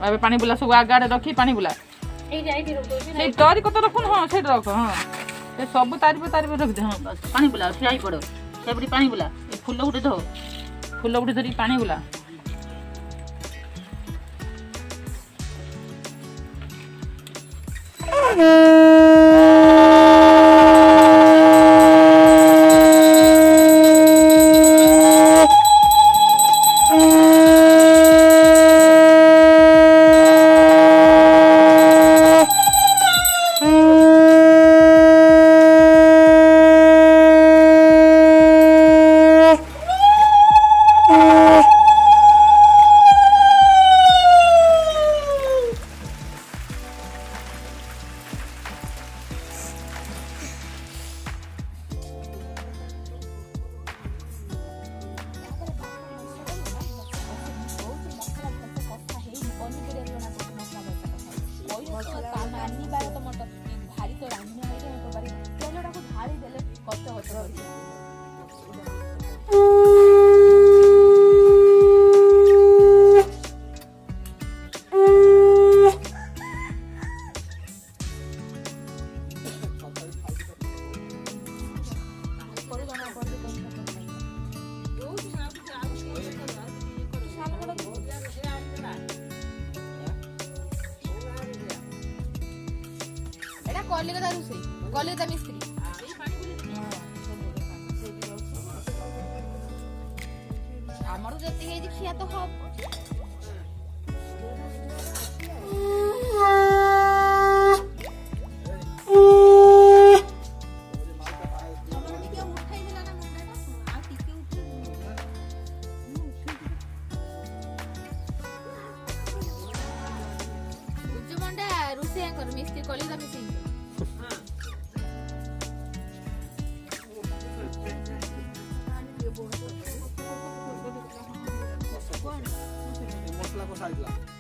ଏବେ ପାଣି ବୁଲା ସବୁ ଆଗାଡେ ରଖି ପାଣି ବୁଲା ସେଇ ତରି କତ ରଖୁନ ହଁ ସେଇଠି ରଖ ହଁ ସେ ସବୁ ତାରିବ ରଖିଦେ ହଁ ପାଣି ବୁଲା ଠିଆ ହେଇ ପଡ ସେପଟେ ପାଣି ବୁଲା ଏ ଫୁଲ ଗୋଟେ ଧୋ ଫୁଲ ଗୋଟେ ଧରି ପାଣି ବୁଲା कलिकता रोषे कलिकता मिस्त्री आमर जति खिया तो हम मिस्त्री कलिकता मिस्त्री मसला को साइड ला